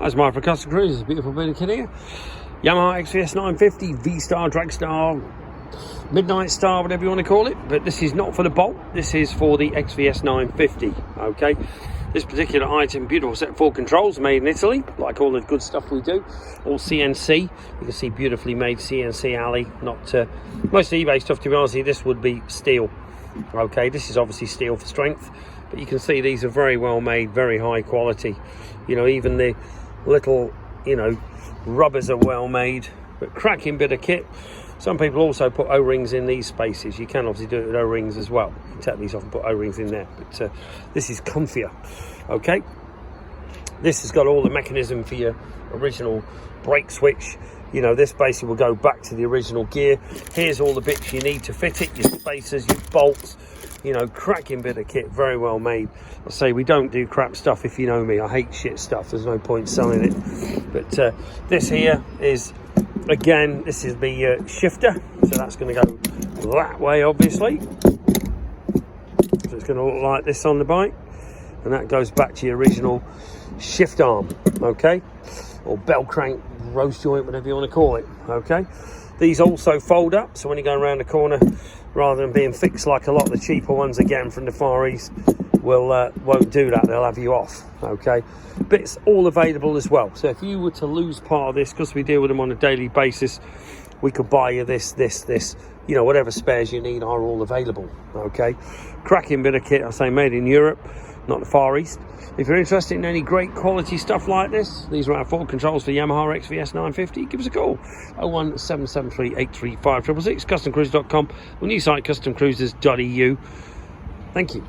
That's my for Custom Cruisers, beautiful bit of kit here. Yamaha XVS950, V-Star, Drag Star, Midnight Star, whatever you want to call it. But this is not for the Bolt, this is for the XVS950, okay? This particular item, beautiful set of 4 controls, made in Italy, like all the good stuff we do. All CNC, you can see beautifully made CNC alley, not most eBay stuff, to be honest, this would be steel. Okay, this is obviously steel for strength, but you can see these are very well made, very high quality. You know, even the little, you know, rubbers are well made, but cracking bit of kit. Some people also put O-rings in these spaces. You can obviously do it with O-rings as well. You can take these off and put O-rings in there, but this is comfier. Okay, this has got all the mechanism for your original brake switch. You know, this basically will go back to the original gear. Here's all the bits you need to fit it, your spacers, your bolts. You know, cracking bit of kit, very well made. I say we don't do crap stuff, if you know me. I hate shit stuff, there's no point selling it. But this here is, again, this is the shifter, so that's going to go that way, obviously. So it's going to look like this on the bike, and that goes back to your original shift arm, okay, or bell crank, rose joint, whatever you want to call it, okay. These also fold up, so when you go around the corner, rather than being fixed like a lot of the cheaper ones, again from the Far East, won't do that. They'll have you off, okay. But it's all available as well, so if you were to lose part of this, because we deal with them on a daily basis, we could buy you this, you know, whatever spares you need are all available, okay. Cracking bit of kit, I say, made in Europe, not the Far East. If you're interested in any great quality stuff like this, these are our 4 controls for Yamaha XVS950. Give us a call, 01773 835 666, customcruisers.com, or new site customcruisers.eu. Thank you.